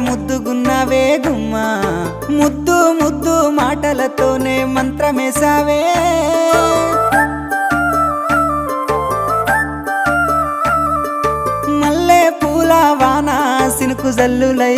ముద్దుగున్నావే గుమ్మా ముద్దు ముద్దు మాటలతోనే మంత్రమేసావే మల్లె పూల వాన సినుకు జల్లులై